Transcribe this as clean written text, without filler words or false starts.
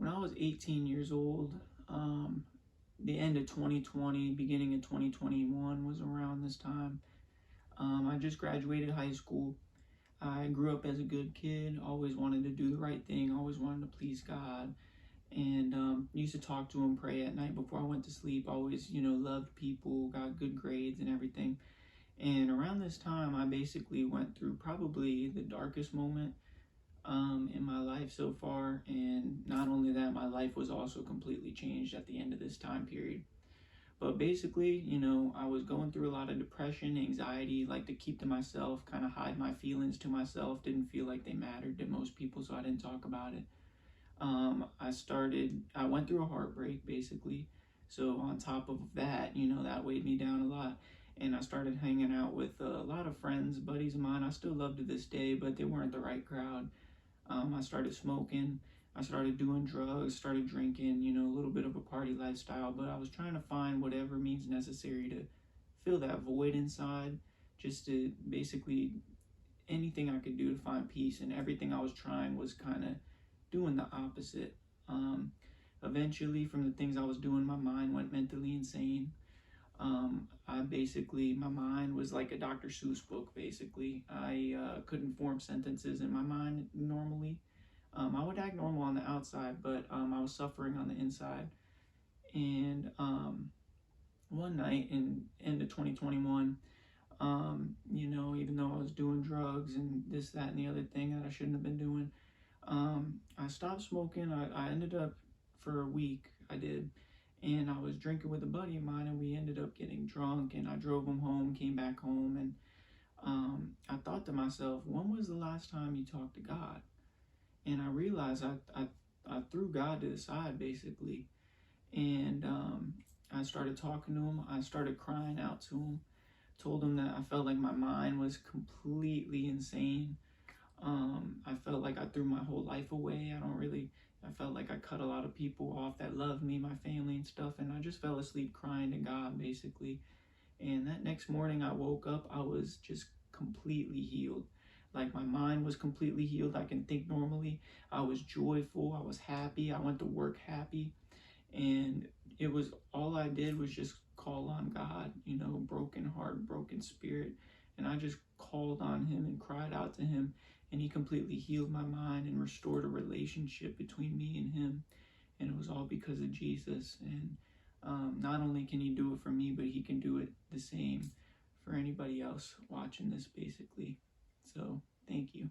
when I was 18 years old, the end of 2020, beginning of 2021 was around this time. I just graduated high school. I grew up as a good kid, always wanted to do the right thing, always wanted to please God, and used to talk to him, pray at night before I went to sleep. Always, loved people, got good grades and everything. And around this time, I basically went through probably the darkest moment in my life so far. And not only that, my life was also completely changed at the end of this time period. But basically, I was going through a lot of depression, anxiety, like to keep to myself, kind of hide my feelings to myself, didn't feel like they mattered to most people, so I didn't talk about it. I went through a heartbreak basically. So on top of that, that weighed me down a lot. And I started hanging out with a lot of friends, buddies of mine I still love to this day, but they weren't the right crowd. I started smoking, I started doing drugs, started drinking, a little bit of a party lifestyle, but I was trying to find whatever means necessary to fill that void inside, just to basically anything I could do to find peace. And everything I was trying was kind of doing the opposite. Um, Eventually, from the things I was doing, my mind went mentally insane. My mind was like a Dr. Seuss book, basically. I couldn't form sentences in my mind normally. I would act normal on the outside, but I was suffering on the inside. And one night in end of 2021, even though I was doing drugs and this, that, and the other thing that I shouldn't have been doing, I stopped smoking. I ended up, for a week, I did, and I was drinking with a buddy of mine, and we ended up getting drunk, and I drove him home, came back home, and I thought to myself, when was the last time you talked to God? And I realized I threw God to the side, basically, and I started talking to him. I started crying out to him, told him that I felt like my mind was completely insane. I felt like I threw my whole life away. I felt like I cut a lot of people off that loved me, my family and stuff, and I just fell asleep crying to God, basically. And that next morning I woke up, I was just completely healed. Like my mind was completely healed. I can think normally. I was joyful. I was happy. I went to work happy. And it was all I did was just call on God, broken heart, broken spirit. And I just called on him and cried out to him, and he completely healed my mind and restored a relationship between me and him. And it was all because of Jesus. And not only can he do it for me, but he can do it the same for anybody else watching this, basically. So thank you.